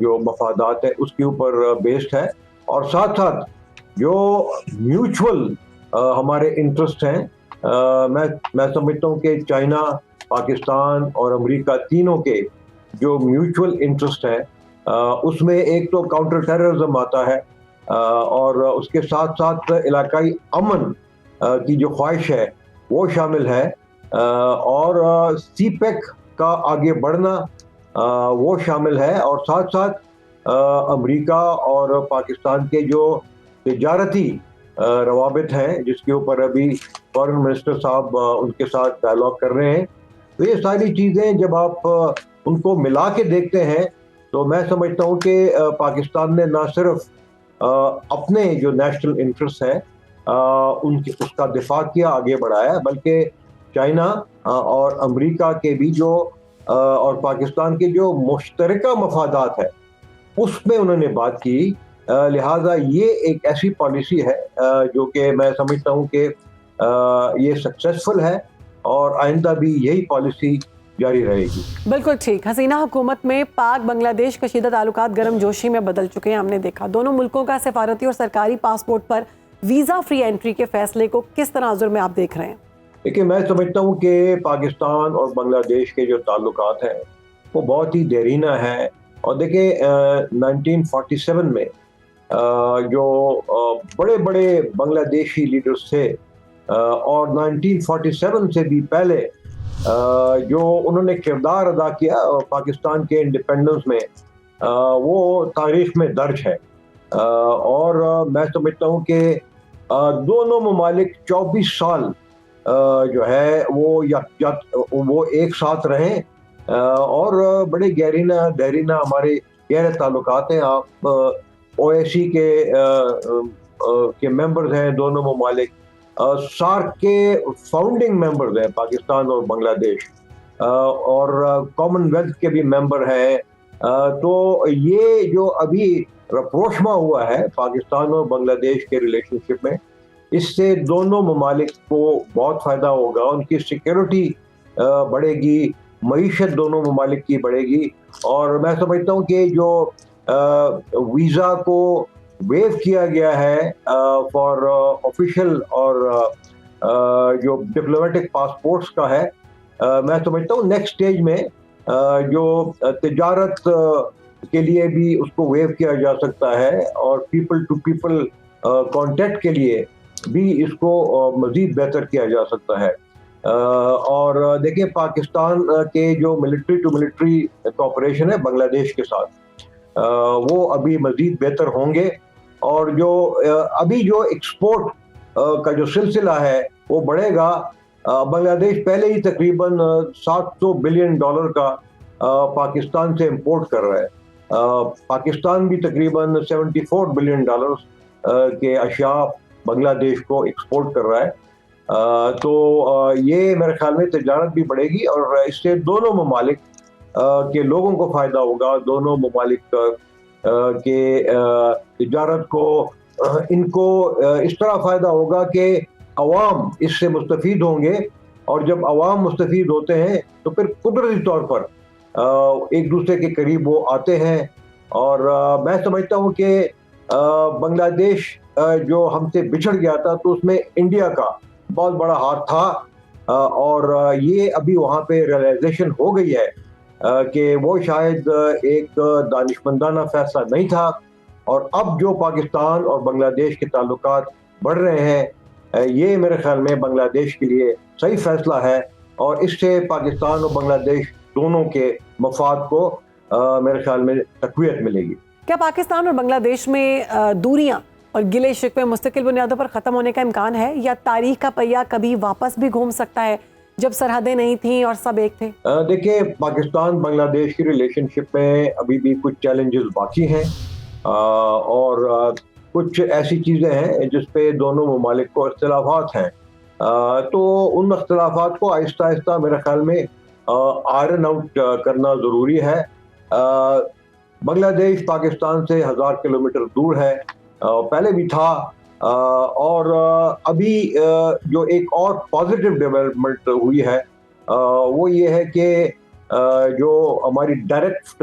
جو مفادات ہے اس کے اوپر بیسڈ ہے، اور ساتھ ساتھ جو میوچول ہمارے انٹرسٹ ہیں، میں سمجھتا ہوں کہ چائنا، پاکستان اور امریکہ تینوں کے جو میوچول انٹرسٹ ہیں اس میں ایک تو کاؤنٹر ٹیررزم آتا ہے، اور اس کے ساتھ ساتھ علاقائی امن کی جو خواہش ہے وہ شامل ہے، اور سی پیک کا آگے بڑھنا وہ شامل ہے، اور ساتھ ساتھ امریکہ اور پاکستان کے جو تجارتی روابط ہیں جس کے اوپر ابھی فارن منسٹر صاحب ان کے ساتھ ڈائلاگ کر رہے ہیں، تو یہ ساری چیزیں جب آپ ان کو ملا کے دیکھتے ہیں تو میں سمجھتا ہوں کہ پاکستان نے نہ صرف اپنے جو نیشنل انٹرسٹ ہیں اس کا دفاع کیا، آگے بڑھایا، بلکہ چائنا اور امریکہ کے بھی جو اور پاکستان کے جو مشترکہ مفادات ہیں اس میں انہوں نے بات کی، لہٰذا یہ ایک ایسی پالیسی ہے جو کہ میں سمجھتا ہوں کہ یہ سکسیسفل ہے، اور آئندہ بھی یہی پالیسی جاری رہے گی۔ بالکل ٹھیک۔ حسینہ حکومت میں پاک بنگلہ دیش کشیدہ تعلقات گرم جوشی میں بدل چکے ہیں، ہم نے دیکھا دونوں ملکوں کا سفارتی اور سرکاری پاسپورٹ پر ویزا فری انٹری کے فیصلے کو کس تناظر میں آپ دیکھ رہے ہیں؟ دیکھیں، میں سمجھتا ہوں کہ پاکستان اور بنگلہ دیش کے جو تعلقات ہیں وہ بہت ہی دیرینہ ہیں، اور دیکھیں 1947 میں جو بڑے بڑے بنگلہ دیشی لیڈرز تھے، اور 1947 سے بھی پہلے جو انہوں نے کردار ادا کیا پاکستان کے انڈیپینڈنس میں، وہ تاریخ میں درج ہے، اور میں سمجھتا ہوں کہ دونوں ممالک 24 سال جو ہے وہ ایک ساتھ رہیں، اور بڑے دیرینہ ہمارے گہرے تعلقات ہیں۔ آپ OIC کے ممبرز ہیں دونوں ممالک، سارک کے فاؤنڈنگ ممبرز ہیں پاکستان اور بنگلہ دیش، اور کامن ویلتھ کے بھی ممبر ہیں، تو یہ جو ابھی رپروشما ہوا ہے پاکستان اور بنگلہ دیش کے ریلیشن شپ میں، اس سے دونوں ممالک کو بہت فائدہ ہوگا، ان کی سیکیورٹی بڑھے گی، معیشت دونوں ممالک کی بڑھے گی، اور میں سمجھتا ہوں کہ جو ویزا کو ویو کیا گیا ہے فار آفیشیل اور جو ڈپلومیٹک پاسپورٹس کا ہے، میں سمجھتا ہوں نیکسٹ سٹیج میں جو تجارت کے لیے بھی اس کو ویو کیا جا سکتا ہے، اور پیپل ٹو پیپل کانٹیکٹ کے لیے بھی اس کو مزید بہتر کیا جا سکتا ہے، اور دیکھیں پاکستان کے جو ملٹری ٹو ملٹری کوآپریشن ہے بنگلہ دیش کے ساتھ، وہ ابھی مزید بہتر ہوں گے، اور جو ابھی جو ایکسپورٹ کا جو سلسلہ ہے وہ بڑھے گا۔ بنگلہ دیش پہلے ہی تقریباً $700 بلین کا پاکستان سے امپورٹ کر رہا ہے، پاکستان بھی تقریباً $74 بلین کے اشیاء بنگلہ دیش کو ایکسپورٹ کر رہا ہے، تو یہ میرے خیال میں تجارت بھی بڑھے گی، اور اس سے دونوں ممالک کے لوگوں کو فائدہ ہوگا، دونوں ممالک کے تجارت کو ان کو اس طرح فائدہ ہوگا کہ عوام اس سے مستفید ہوں گے، اور جب عوام مستفید ہوتے ہیں تو پھر قدرتی طور پر ایک دوسرے کے قریب وہ آتے ہیں، اور میں سمجھتا ہوں کہ بنگلہ دیش جو ہم سے بچھڑ گیا تھا تو اس میں انڈیا کا بہت بڑا ہاتھ تھا، اور یہ ابھی وہاں پہ ریئلائزیشن ہو گئی ہے کہ وہ شاید ایک دانشمندانہ فیصلہ نہیں تھا، اور اب جو پاکستان اور بنگلہ دیش کے تعلقات بڑھ رہے ہیں، یہ میرے خیال میں بنگلہ دیش کے لیے صحیح فیصلہ ہے، اور اس سے پاکستان اور بنگلہ دیش دونوں کے مفاد کو میرے خیال میں تقویت ملے گی۔ کیا پاکستان اور بنگلہ دیش میں دوریاں اور گلے شکوے مستقل بنیادوں پر ختم ہونے کا امکان ہے، یا تاریخ کا پہیہ کبھی واپس بھی گھوم سکتا ہے جب سرحدیں نہیں تھیں اور سب ایک تھے؟ دیکھیں، پاکستان بنگلہ دیش کی ریلیشن شپ میں ابھی بھی کچھ چیلنجز باقی ہیں، اور کچھ ایسی چیزیں ہیں جس پہ دونوں ممالک کو اختلافات ہیں، تو ان اختلافات کو آہستہ آہستہ میرے خیال میں آئرن آؤٹ کرنا ضروری ہے۔ بنگلہ دیش پاکستان سے 1000 کلومیٹر دور ہے، پہلے بھی تھا، اور ابھی جو ایک اور پازیٹیو ڈیولپمنٹ ہوئی ہے وہ یہ ہے کہ جو ہماری ڈائریکٹ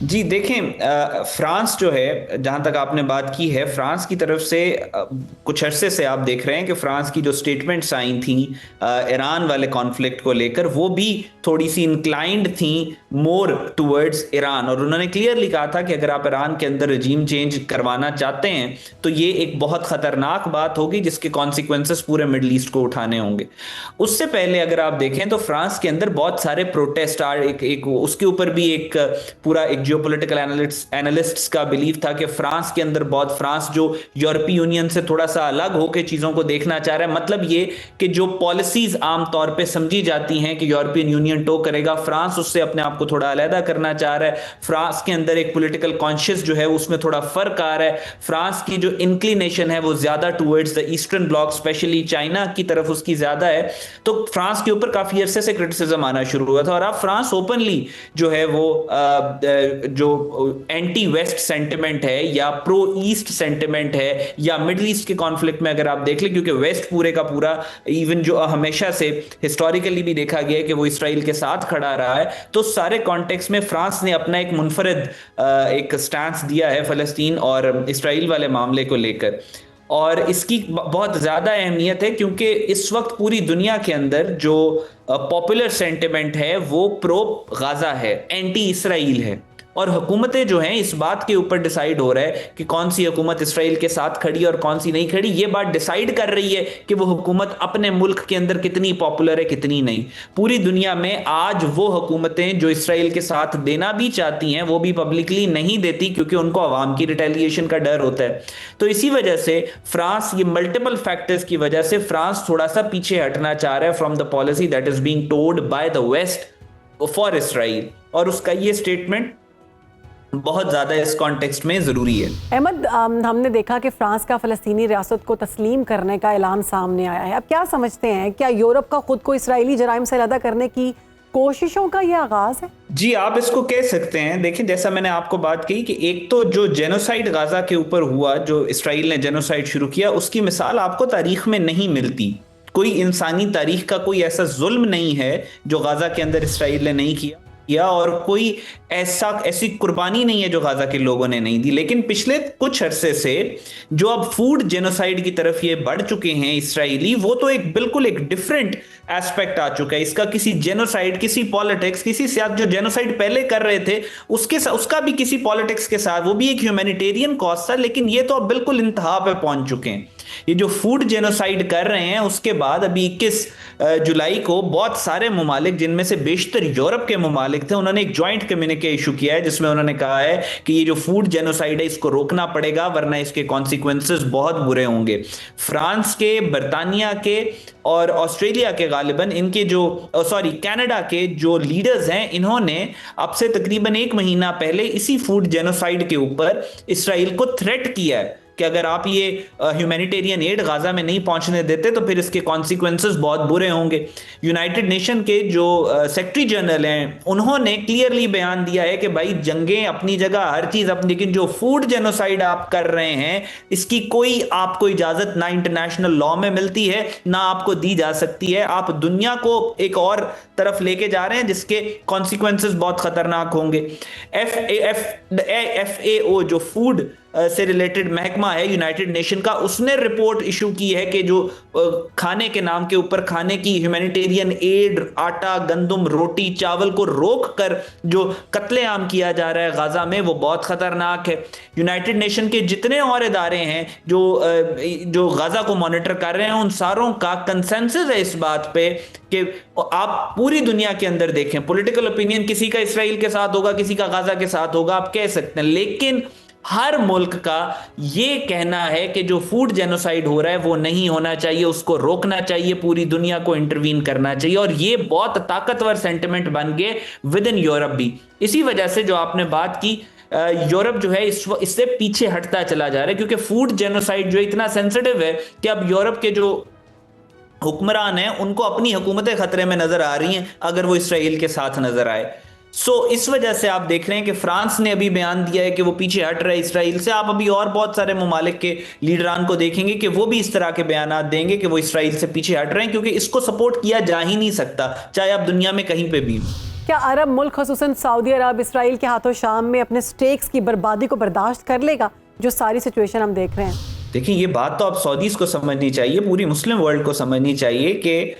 جی دیکھیں، فرانس جو ہے، جہاں تک آپ نے بات کی ہے، فرانس کی طرف سے کچھ عرصے سے آپ دیکھ رہے ہیں کہ فرانس کی جو سٹیٹمنٹس آئی تھیں ایران والے کانفلکٹ کو لے کر، وہ بھی تھوڑی سی انکلائنڈ تھیں مور ٹورڈز ایران، اور انہوں نے کلیئرلی کہا تھا کہ اگر آپ ایران کے اندر رجیم چینج کروانا چاہتے ہیں تو یہ ایک بہت خطرناک بات ہوگی جس کے کانسیکوینسز پورے مڈل ایسٹ کو اٹھانے ہوں گے۔ اس سے پہلے اگر آپ دیکھیں تو فرانس کے اندر بہت سارے پروٹیسٹ، اس کے اوپر بھی ایک پورا ایک جیو پولیٹیکل اینالسٹس کا بلیف تھا کہ فرانس کے اندر فرانس جو یورپی یونین سے تھوڑا سا الگ ہو کے چیزوں کو دیکھنا چاہ رہا ہے، مطلب یہ کہ جو پالیسیز عام طور پہ سمجھی جاتی ہیں کہ یورپین یونین ٹو کرے گا، فرانس اس سے اپنے آپ کو تھوڑا علیحدہ کرنا چاہ رہا ہے۔ فرانس کے اندر ایک پولیٹیکل کانشیس جو ہے اس میں تھوڑا فرق آ رہا ہے۔ فرانس کی جو انکلینیشن ہے وہ زیادہ towards the eastern bloc, especially China کی طرف اس کی زیادہ ہے، تو فرانس کے اوپر کافی عرصے سے کرٹیسزم آنا شروع ہوا تھا، اور اب فرانس اوپنلی جو ہے وہ جو اینٹی ویسٹ سینٹیمنٹ ہے یا پرو ایسٹ سینٹیمنٹ ہے، یا مڈل ایسٹ کے کانفلکٹ میں اگر آپ دیکھ لیں، کیونکہ ویسٹ پورے کا پورا ایون جو ہمیشہ سے ہسٹوریکلی بھی دیکھا گیا ہے کہ وہ اسرائیل کے ساتھ کھڑا رہا ہے، تو سارے کانٹیکس میں فرانس نے اپنا ایک منفرد ایک سٹانس دیا ہے فلسطین اور اسرائیل والے معاملے کو لے کر، اور اس کی بہت زیادہ اہمیت ہے کیونکہ اس وقت پوری دنیا کے اندر جو پاپولر سینٹیمنٹ ہے وہ پرو غازہ ہے، اینٹی اسرائیل ہے، اور حکومتیں جو ہیں اس بات کے اوپر ڈیسائیڈ ہو رہا ہے کہ کون سی حکومت اسرائیل کے ساتھ کھڑی ہے اور کون سی نہیں کھڑی۔ یہ بات ڈیسائیڈ کر رہی ہے کہ وہ حکومت اپنے ملک کے اندر کتنی پاپولر ہے، کتنی نہیں۔ پوری دنیا میں آج وہ حکومتیں جو اسرائیل کے ساتھ دینا بھی چاہتی ہیں وہ بھی پبلکلی نہیں دیتی، کیونکہ ان کو عوام کی ریٹیلیشن کا ڈر ہوتا ہے۔ تو اسی وجہ سے فرانس، یہ ملٹیپل فیکٹرز کی وجہ سے فرانس تھوڑا سا پیچھے ہٹنا چاہ رہا ہے from the policy that is being told by the West for Israel, اور اس کا یہ اسٹیٹمنٹ بہت زیادہ اس کانٹیکسٹ میں ضروری ہے۔ احمد، ہم نے دیکھا کہ فرانس کا فلسطینی ریاست کو تسلیم کرنے کا اعلان سامنے آیا ہے، اب کیا سمجھتے ہیں، کیا یورپ کا خود کو اسرائیلی جرائم سے علیحدہ کرنے کی کوششوں کا یہ آغاز ہے؟ جی آپ اس کو کہہ سکتے ہیں۔ دیکھیں جیسا میں نے آپ کو بات کی کہ ایک تو جو جینوسائیڈ غزہ کے اوپر ہوا، جو اسرائیل نے جینوسائیڈ شروع کیا، اس کی مثال آپ کو تاریخ میں نہیں ملتی۔ کوئی انسانی تاریخ کا کوئی ایسا ظلم نہیں ہے جو غزہ کے اندر اسرائیل نے نہیں کیا، اور کوئی ایسی قربانی نہیں ہے جو غزہ کے لوگوں نے نہیں دی۔ لیکن پچھلے کچھ عرصے سے جو اب فوڈ جینوسائیڈ کی طرف یہ بڑھ چکے ہیں اسرائیلی، وہ تو ایک بالکل ایک ڈیفرنٹ ایسپیکٹ آ چکا ہے اس کا۔ کسی جینوسائیڈ، کسی پالیٹکس، کسی سیاست، جو جینوسائیڈ پہلے کر رہے تھے اس کا بھی کسی پالیٹکس کے ساتھ، وہ بھی ایک ہیومینیٹیرین کاز تھا، لیکن یہ تو اب بالکل انتہا پہ پہنچ چکے ہیں۔ یہ جو فوڈ جینوسائیڈ کر رہے ہیں، اس کے بعد ابھی 21 جولائی کو بہت سارے ممالک، جن میں سے بیشتر یورپ کے ممالک تھے، انہوں نے ایک جوائنٹ کمیونیکے ایشو کیا ہے جس میں انہوں نے کہا ہے کہ یہ جو فوڈ جینوسائیڈ ہے اس کو روکنا پڑے گا، ورنہ اس کے کانسیکوینسز بہت برے ہوں گے۔ فرانس کے، برطانیہ کے اور آسٹریلیا کے غالباً ان کے جو کینیڈا کے جو لیڈرز ہیں، انہوں نے اب سے تقریباً 1 مہینہ پہلے اسی فوڈ جینوسائیڈ کے اوپر اسرائیل کو تھریٹ کیا ہے کہ اگر آپ یہ ہیومینیٹیرین ایڈ غزہ میں نہیں پہنچنے دیتے تو پھر اس کے کانسیکوینسز بہت برے ہوں گے۔ یونائٹڈ نیشن کے جو سیکرٹری جنرل ہیں، انہوں نے کلیئرلی بیان دیا ہے کہ بھائی جنگیں اپنی جگہ، ہر چیز اپنی، لیکن جو فوڈ جینوسائیڈ آپ کر رہے ہیں اس کی کوئی آپ کو اجازت نہ انٹرنیشنل لا میں ملتی ہے، نہ آپ کو دی جا سکتی ہے۔ آپ دنیا کو ایک اور طرف لے کے جا رہے ہیں جس کے کانسیکوینسز بہت خطرناک ہوں گے۔ FAO جو فوڈ سے ریلیٹڈ محکمہ ہے یونائٹڈ نیشن کا، اس نے رپورٹ ایشو کی ہے کہ جو کھانے کے نام کے اوپر کھانے کی ہیومینیٹیرین ایڈ، آٹا، گندم، روٹی، چاول کو روک کر جو قتل عام کیا جا رہا ہے غزہ میں، وہ بہت خطرناک ہے۔ یونائٹڈ نیشن کے جتنے اور ادارے ہیں جو غزہ کو مانیٹر کر رہے ہیں، ان ساروں کا کنسنسس ہے اس بات پہ کہ آپ پوری دنیا کے اندر دیکھیں، پولیٹیکل اوپینین کسی کا اسرائیل کے ساتھ ہوگا، کسی کا غزہ کے ساتھ ہوگا، آپ کہہ سکتے ہیں، لیکن ہر ملک کا یہ کہنا ہے کہ جو فوڈ جینوسائیڈ ہو رہا ہے وہ نہیں ہونا چاہیے، اس کو روکنا چاہیے، پوری دنیا کو انٹروین کرنا چاہیے، اور یہ بہت طاقتور سینٹیمنٹ بن گئے ود ان یورپ بھی۔ اسی وجہ سے جو آپ نے بات کی، یورپ جو ہے اس سے پیچھے ہٹتا چلا جا رہا ہے، کیونکہ فوڈ جینوسائیڈ جو اتنا سینسٹیو ہے کہ اب یورپ کے جو حکمران ہیں ان کو اپنی حکومتیں خطرے میں نظر آ رہی ہیں اگر وہ اسرائیل کے ساتھ نظر آئے۔ اس وجہ سے آپ دیکھ رہے ہیں کہ فرانس نے ابھی بیان دیا ہے کہ وہ پیچھے ہٹ رہے اسرائیل سے۔ آپ ابھی اور بہت سارے ممالک کے لیڈران کو دیکھیں گے کہ وہ بھی اس طرح کے بیانات دیں گے کہ وہ اسرائیل سے پیچھے ہٹ رہے ہیں، کیونکہ اس کو سپورٹ کیا جا ہی نہیں سکتا، چاہے آپ دنیا میں کہیں پہ بھی۔ کیا عرب ملک خصوصاً سعودی عرب اسرائیل کے ہاتھوں شام میں اپنے سٹیکس کی بربادی کو برداشت کر لے گا، جو ساری سچویشن ہم دیکھ رہے ہیں؟ دیکھیں یہ بات تو اب سعودیز کو سمجھنی چاہیے، پوری مسلم ورلڈ کو سمجھنی چاہیے کہ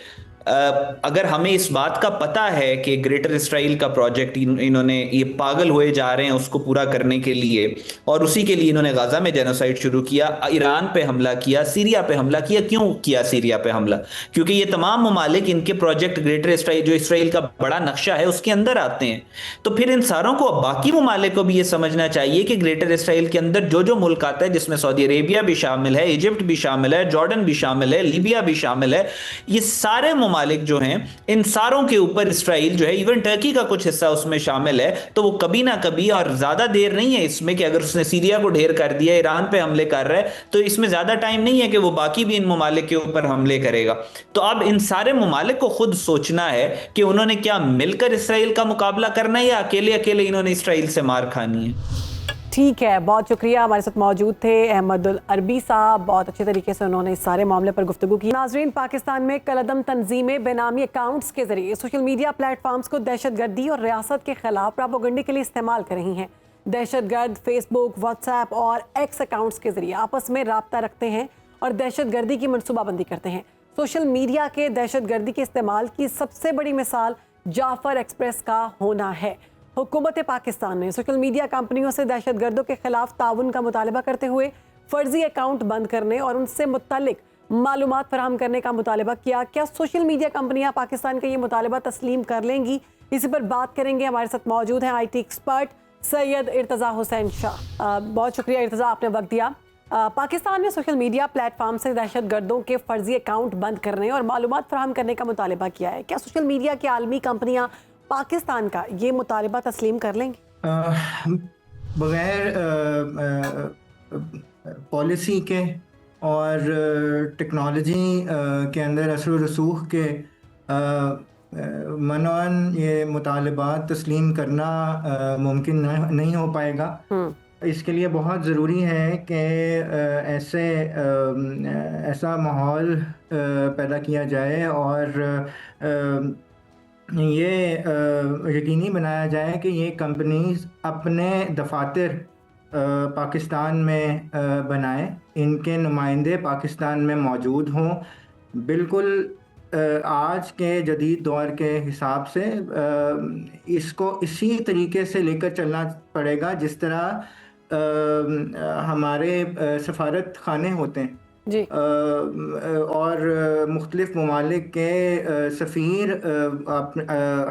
اگر ہمیں اس بات کا پتہ ہے کہ گریٹر اسرائیل کا پروجیکٹ انہوں نے یہ پاگل ہوئے جا رہے ہیں اس کو پورا کرنے کے لیے، اور اسی کے لیے انہوں نے غزہ میں جینوسائیڈ شروع کیا، ایران پہ حملہ کیا، سیریا پہ حملہ کیا. کیوں کیا سیریا پہ حملہ؟ کیونکہ یہ تمام ممالک ان کے پروجیکٹ گریٹر اسرائیل جو اسرائیل کا بڑا نقشہ ہے اس کے اندر آتے ہیں. تو پھر ان ساروں کو، باقی ممالک کو بھی یہ سمجھنا چاہیے کہ گریٹر اسرائیل کے اندر جو جو ملک آتا ہے، جس میں سعودی عربیہ بھی شامل ہے، ایجپٹ بھی شامل ہے، جارڈن بھی شامل ہے، لیبیا بھی شامل ہے، یہ سارے ممالک جو ہیں ان ساروں کے اوپر اسرائیل جو ہے، ایون ٹرکی کا کچھ حصہ اس میں شامل ہے، تو وہ کبھی نہ کبھی، اور زیادہ دیر نہیں ہے اس میں کہ اگر اس نے سیریا کو ڈھیر کر دیا، ایران پہ حملے کر رہا ہے، تو اس میں زیادہ ٹائم نہیں ہے کہ وہ باقی بھی ان ممالک کے اوپر حملے کرے گا. تو اب ان سارے ممالک کو خود سوچنا ہے کہ انہوں نے کیا مل کر اسرائیل کا مقابلہ کرنا ہے یا اکیلے اکیلے انہوں نے اسرائیل سے مار کھانی ہے. ٹھیک ہے، بہت شکریہ. ہمارے ساتھ موجود تھے احمد العربی صاحب، بہت اچھے طریقے سے انہوں نے اس سارے معاملے پر گفتگو کی. ناظرین، پاکستان میں کالعدم تنظیمیں بے نامی اکاؤنٹس کے ذریعے سوشل میڈیا پلیٹ فارمز کو دہشت گردی اور ریاست کے خلاف پروپیگنڈے کے لیے استعمال کر رہی ہیں. دہشت گرد فیس بک، واٹس ایپ اور ایکس اکاؤنٹس کے ذریعے آپس میں رابطہ رکھتے ہیں اور دہشت گردی کی منصوبہ بندی کرتے ہیں. سوشل میڈیا کے دہشت گردی کے استعمال کی سب سے بڑی مثال جعفر ایکسپریس کا ہونا ہے. حکومت پاکستان نے سوشل میڈیا کمپنیوں سے دہشت گردوں کے خلاف تعاون کا مطالبہ کرتے ہوئے فرضی اکاؤنٹ بند کرنے اور ان سے متعلق معلومات فراہم کرنے کا مطالبہ کیا. کیا سوشل میڈیا کمپنیاں پاکستان کا یہ مطالبہ تسلیم کر لیں گی؟ اسی پر بات کریں گے. ہمارے ساتھ موجود ہیں آئی ٹی ایکسپرٹ سید ارتضیٰ حسین شاہ. بہت شکریہ ارتضیٰ، آپ نے وقت دیا. پاکستان نے سوشل میڈیا پلیٹ فارم سے دہشت گردوں کے فرضی اکاؤنٹ بند کرنے اور معلومات فراہم کرنے کا مطالبہ کیا ہے. کیا سوشل میڈیا کی عالمی کمپنیاں پاکستان کا یہ مطالبہ تسلیم کر لیں گے؟ بغیر پالیسی کے اور ٹیکنالوجی کے اندر اثر و رسوخ کے منعاً یہ مطالبات تسلیم کرنا ممکن نہیں ہو پائے گا. اس کے لیے بہت ضروری ہے کہ ایسا ماحول پیدا کیا جائے اور یہ یقینی بنایا جائے کہ یہ کمپنیز اپنے دفاتر پاکستان میں بنائیں، ان کے نمائندے پاکستان میں موجود ہوں. بالکل آج کے جدید دور کے حساب سے اس کو اسی طریقے سے لے کر چلنا پڑے گا جس طرح ہمارے سفارت خانے ہوتے ہیں جی. اور مختلف ممالک کے سفیر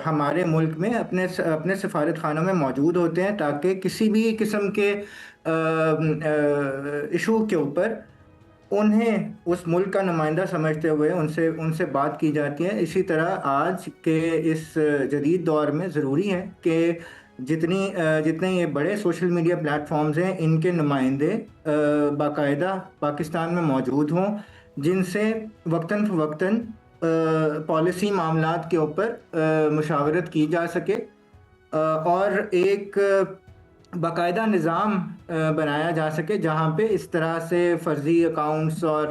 ہمارے ملک میں اپنے سفارت خانوں میں موجود ہوتے ہیں تاکہ کسی بھی قسم کے ایشو کے اوپر انہیں اس ملک کا نمائندہ سمجھتے ہوئے ان سے بات کی جاتی ہے. اسی طرح آج کے اس جدید دور میں ضروری ہے کہ جتنے یہ بڑے سوشل میڈیا پلیٹ فارمز ہیں ان کے نمائندے باقاعدہ پاکستان میں موجود ہوں، جن سے وقتاً فوقتاً پالیسی معاملات کے اوپر مشاورت کی جا سکے اور ایک باقاعدہ نظام بنایا جا سکے جہاں پہ اس طرح سے فرضی اکاؤنٹس اور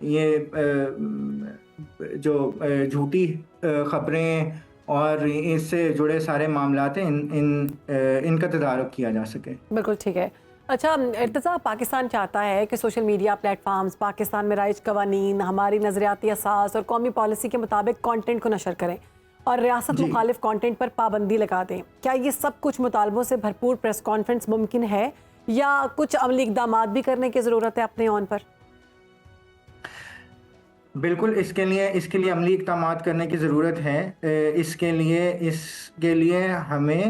یہ جو جھوٹی خبریں اور اس سے جڑے سارے معاملات ہیں ان کا تدارک کیا جا سکے. بالکل ٹھیک ہے. اچھا ارتضیٰ، پاکستان چاہتا ہے کہ social media platforms Pakistan میں رائج قوانین، ہماری نظریاتی اساس اور قومی پالیسی کے مطابق کانٹینٹ کو نشر کریں اور ریاست مخالف کانٹینٹ پر پابندی لگا دیں. کیا یہ سب کچھ مطالبوں سے بھرپور پریس کانفرنس ممکن ہے یا کچھ عملی اقدامات بھی کرنے کی ضرورت ہے اپنے آن پر؟ بالکل، اس کے لیے عملی اقدامات کرنے کی ضرورت ہے. اس کے لیے ہمیں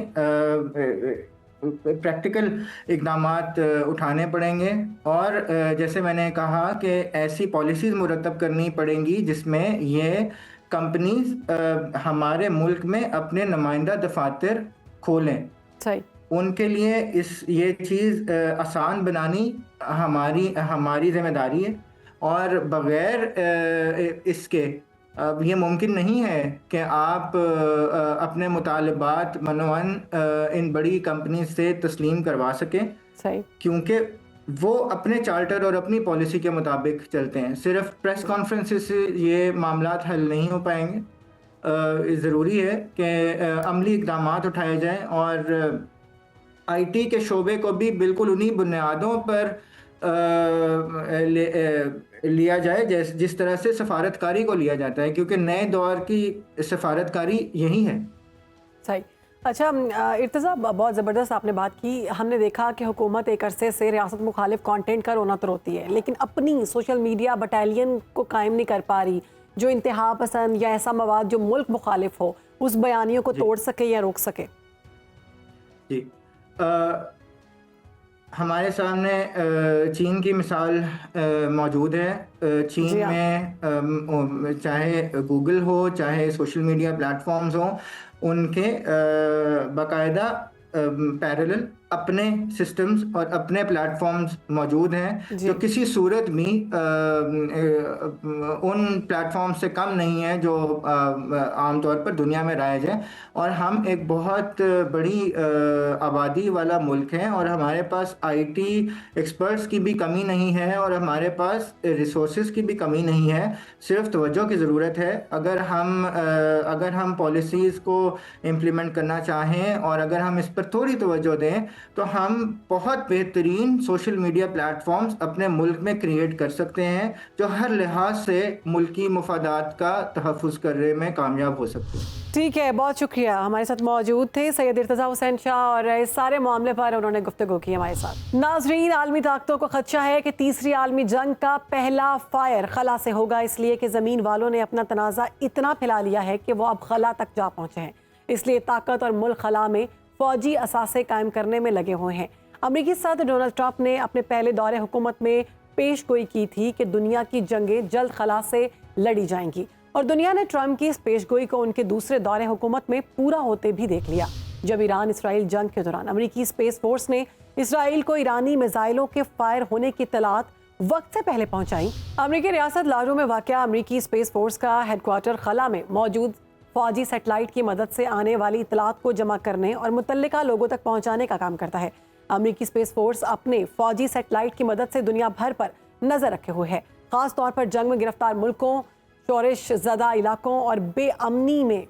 پریکٹیکل اقدامات اٹھانے پڑیں گے اور جیسے میں نے کہا کہ ایسی پالیسیز مرتب کرنی پڑیں گی جس میں یہ کمپنیز ہمارے ملک میں اپنے نمائندہ دفاتر کھولیں. صحیح. ان کے لیے یہ چیز آسان بنانی ہماری ذمہ داری ہے اور بغیر اس کے اب یہ ممکن نہیں ہے کہ آپ اپنے مطالبات منوعاً ان بڑی کمپنیز سے تسلیم کروا سکیں. صحیح. کیونکہ وہ اپنے چارٹر اور اپنی پالیسی کے مطابق چلتے ہیں. صرف پریس کانفرنس سے یہ معاملات حل نہیں ہو پائیں گے. ضروری ہے کہ عملی اقدامات اٹھائے جائیں اور آئی ٹی کے شعبے کو بھی بالکل انہی بنیادوں پر لیا جائے جس طرح سے سفارتکاری کو لیا جاتا ہے، کیونکہ نئے دور کی سفارتکاری یہی ہے۔ صحیح۔ اچھا ارتضیٰ، بہت زبردست آپ نے بات کی۔ ہم نے دیکھا کہ حکومت ایک عرصے سے ریاست مخالف کانٹینٹ کا رونا تروتی ہے، لیکن اپنی سوشل میڈیا بٹالین کو قائم نہیں کر پا رہی جو انتہا پسند یا ایسا مواد جو ملک مخالف ہو اس بیانیوں کو توڑ سکے یا روک سکے۔ جی، ہمارے سامنے چین کی مثال موجود ہے۔ چین میں چاہے گوگل ہو، چاہے سوشل میڈیا پلیٹ فارمز ہوں، ان کے باقاعدہ پیرلل اپنے سسٹمز اور اپنے پلیٹ فارمز موجود ہیں جو کسی صورت بھی ان پلیٹ فارم سے کم نہیں ہیں جو عام طور پر دنیا میں رائج ہیں۔ اور ہم ایک بہت بڑی آبادی والا ملک ہیں اور ہمارے پاس آئی ٹی ایکسپرٹس کی بھی کمی نہیں ہے اور ہمارے پاس ریسورسز کی بھی کمی نہیں ہے، صرف توجہ کی ضرورت ہے۔ اگر ہم پالیسیز کو امپلیمنٹ کرنا چاہیں اور اگر ہم اس پر تھوڑی توجہ دیں تو ہم بہت بہترین سوشل میڈیا پلیٹ فارمز اپنے ملک میں کریٹ کر سکتے ہیں جو ہر لحاظ سے ملکی مفادات کا تحفظ کرنے میں کامیاب ہو سکتے ہیں۔ ٹھیک ہے، بہت شکریہ۔ ہمارے ساتھ موجود تھے سید ارتضیٰ حسین شاہ اور اس سارے معاملے پر انہوں نے گفتگو کی ہمارے ساتھ۔ ناظرین، عالمی طاقتوں کو خدشہ ہے کہ تیسری عالمی جنگ کا پہلا فائر خلا سے ہوگا، اس لیے کہ زمین والوں نے اپنا تنازع اتنا پھیلا لیا ہے کہ وہ اب خلا تک جا پہنچے ہیں۔ اس لیے طاقت اور ملک خلا میں فوجی اثاثے قائم کرنے میں لگے ہوئے ہیں۔ امریکی صدر ڈونلڈ ٹرمپ نے اپنے پہلے دور حکومت میں پیش گوئی کی تھی کہ دنیا کی جنگیں جلد خلا سے لڑی جائیں گی، اور دنیا نے ٹرمپ کی اس پیش گوئی کو ان کے دوسرے دور حکومت میں پورا ہوتے بھی دیکھ لیا، جب ایران اسرائیل جنگ کے دوران امریکی اسپیس فورس نے اسرائیل کو ایرانی میزائلوں کے فائر ہونے کی اطلاعات وقت سے پہلے پہنچائیں۔ امریکی ریاست لارو میں واقع امریکی اسپیس فورس کا ہیڈ کوارٹر خلا میں موجود فوجی سیٹلائٹ کی مدد سے آنے والی اطلاعات کو جمع کرنے اور متعلقہ لوگوں تک پہنچانے کا کام کرتا ہے۔ امریکی اسپیس فورس اپنے فوجی سیٹلائٹ کی مدد سے دنیا بھر پر نظر رکھے ہوئے ہے، خاص طور پر جنگ میں گرفتار ملکوں، شورش زدہ علاقوں اور بے امنی میں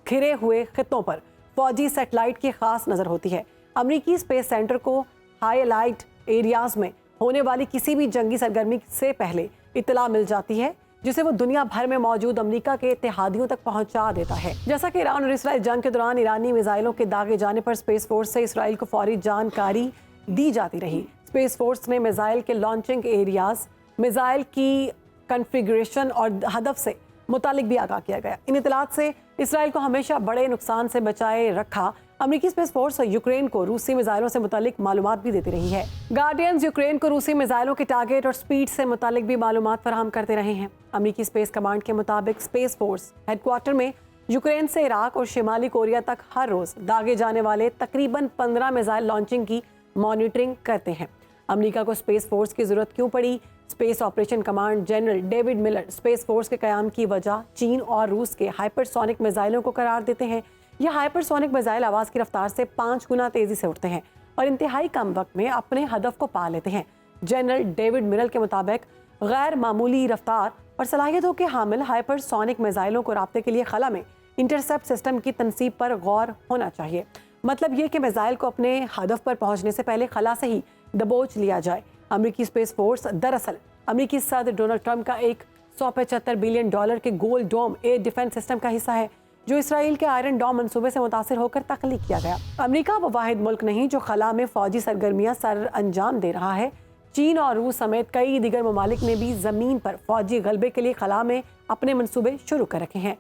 گھرے ہوئے خطوں پر فوجی سیٹلائٹ کی خاص نظر ہوتی ہے۔ امریکی اسپیس سینٹر کو ہائی الائٹ ایریاز میں ہونے والی کسی بھی جنگی سرگرمی سے پہلے اطلاع مل جاتی ہے، جسے وہ دنیا بھر میں موجود امریکہ کے اتحادیوں تک پہنچا دیتا ہے۔ جیسا کہ ایران اور اسرائیل جنگ کے دوران ایرانی میزائلوں کے داغے جانے پر اسپیس فورس سے اسرائیل کو فوری جانکاری دی جاتی رہی۔ اسپیس فورس نے میزائل کے لانچنگ ایریاز، میزائل کی کنفیگریشن اور ہدف سے متعلق بھی آگاہ کیا گیا۔ ان اطلاعات سے اسرائیل کو ہمیشہ بڑے نقصان سے بچائے رکھا۔ امریکی اسپیس فورس یوکرین کو روسی میزائلوں سے متعلق معلومات بھی دیتی رہی ہے۔ گارڈینز یوکرین کو روسی میزائلوں کے ٹارگٹ اور سپیڈ سے متعلق بھی معلومات فراہم کرتے رہے ہیں۔ امریکی اسپیس کمانڈ کے مطابق اسپیس فورس ہیڈ کوارٹر میں یوکرین سے عراق اور شمالی کوریا تک ہر روز داغے جانے والے تقریباً 15 میزائل لانچنگ کی مانیٹرنگ کرتے ہیں۔ امریکہ کو اسپیس فورس کی ضرورت کیوں پڑی؟ Space operation command general David Miller space force کے قیام کی وجہ چین اور روس کے ہائپر سونک میزائلوں کو قرار دیتے ہیں۔ یہ ہائپر سونک میزائل آواز کی رفتار سے 5 گنا تیزی سے اٹھتے ہیں اور انتہائی کم وقت میں اپنے ہدف کو پا لیتے ہیں۔ جنرل ڈیوڈ ملر کے مطابق غیر معمولی رفتار اور صلاحیتوں کے حامل ہائپر سونک میزائلوں کو رابطے کے لیے خلا میں انٹرسیپٹ سسٹم کی تنصیب پر غور ہونا چاہیے۔ مطلب یہ کہ میزائل کو اپنے ہدف پر پہنچنے سے پہلے خلا سے ہی دبوچ لیا جائے۔ امریکی اسپیس فورس دراصل امریکی صدر ڈونلڈ ٹرمپ کا ایک $175 بلین کے گولڈ ڈوم ایئر ڈیفنس سسٹم کا حصہ ہے، جو اسرائیل کے آئرن ڈوم منصوبے سے متاثر ہو کر تخلیق کیا گیا۔ امریکہ وہ واحد ملک نہیں جو خلا میں فوجی سرگرمیاں سر انجام دے رہا ہے۔ چین اور روس سمیت کئی دیگر ممالک نے بھی زمین پر فوجی غلبے کے لیے خلا میں اپنے منصوبے شروع کر رکھے ہیں۔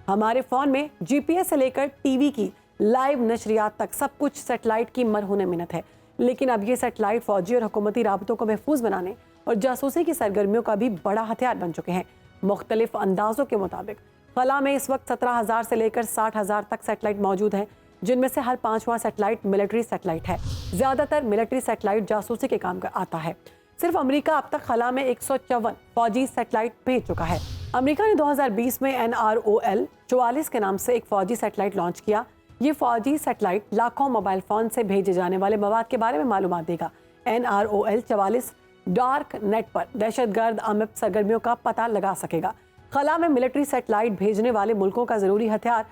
ہمارے فون میں جی پی ایس سے لے کر ٹی وی کی لائیو نشریات تک سب کچھ سیٹلائٹ کی مرہون منت ہے، لیکن اب یہ سیٹلائٹ فوجی اور حکومتی رابطوں کو محفوظ بنانے اور جاسوسی کی سرگرمیوں کا بھی بڑا ہتھیار بن چکے ہیں۔ مختلف اندازوں کے مطابق خلا میں اس وقت 17,000 سے لے کر 60,000 تک سیٹلائٹ موجود ہیں، جن میں سے ہر 5واں سیٹلائٹ ملٹری سیٹلائٹ ہے۔ زیادہ تر ملٹری سیٹلائٹ جاسوسی کے کام آتا ہے۔ صرف امریکہ اب تک خلا میں 154 فوجی سیٹلائٹ بھیج چکا ہے۔ امریکہ نے 2020 میں NROL 44 کے نام سے ایک فوجی سیٹلائٹ لانچ کیا۔ یہ فوجی سیٹلائٹ لاکھوں موبائل فون سے بھیجے جانے والے مواد کے بارے میں معلومات دے گا۔ NROL 44 ڈارک نیٹ پر دہشت گرد عمب سرگرمیوں کا پتہ لگا سکے گا۔ خلا میں ملٹری سیٹلائٹ بھیجنے والے ملکوں کا ضروری ہتھیار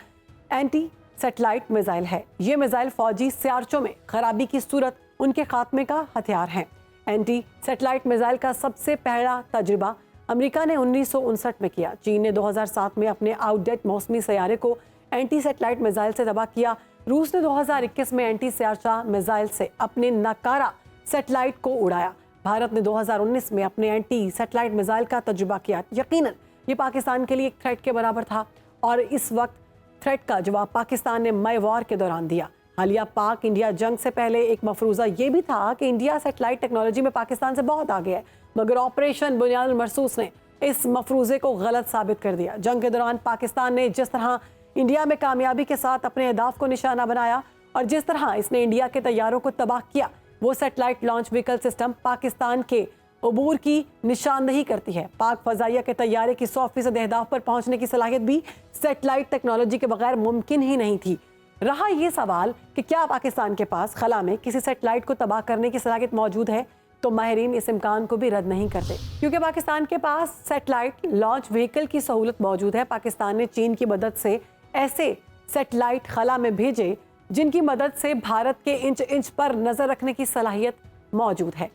اینٹی سیٹلائٹ میزائل ہے. یہ میزائل فوجی سیارچوں میں خرابی کی صورت ان کے خاتمے کا ہتھیار ہیں. اینٹی سیٹلائٹ میزائل کا سب سے پہلا تجربہ امریکہ نے 1959 میں کیا. چین نے 2007 میں اپنے آؤٹ ڈیٹ موسمی سیارے کو اینٹی سیٹلائٹ میزائل سے تباہ کیا. روس نے 2021 میں اینٹی سیارچہ میزائل سے اپنے ناکارہ سیٹلائٹ کو اڑایا. بھارت نے 2019 میں اپنے اینٹی سیٹلائٹ میزائل کا تجربہ کیا. یقیناً یہ پاکستان کے لیے ایک تھریٹ کے برابر تھا اور اس وقت تھریٹ کا جواب پاکستان نے مئی وار کے دوران دیا. حالیہ پاک انڈیا جنگ سے پہلے ایک مفروضہ یہ بھی تھا کہ انڈیا سیٹلائٹ ٹیکنالوجی میں پاکستان سے بہت آگے ہے، مگر آپریشن بنیاد المرصوص نے اس مفروضے کو غلط ثابت کر دیا. جنگ کے دوران پاکستان نے جس طرح انڈیا میں کامیابی کے ساتھ اپنے اہداف کو نشانہ بنایا اور جس طرح اس نے انڈیا کے طیاروں کو تباہ کیا، وہ satellite launch vehicle system Pakistan کے عبور کی نشاندہی کرتی ہے. پاک فضائیہ کے طیارے کی 100% اہداف پر پہنچنے کی صلاحیت بھی سیٹلائٹ ٹیکنالوجی کے بغیر ممکن ہی نہیں تھی. رہا یہ سوال کہ کیا پاکستان کے پاس خلا میں کسی سیٹلائٹ کو تباہ کرنے کی صلاحیت موجود ہے، تو ماہرین اس امکان کو بھی رد نہیں کرتے، کیونکہ پاکستان کے پاس سیٹلائٹ لانچ وہیکل کی سہولت موجود ہے. پاکستان نے چین کی مدد سے ایسے سیٹلائٹ خلا میں بھیجے جن کی مدد سے بھارت کے انچ انچ پر نظر رکھنے کی صلاحیت موجود ہے.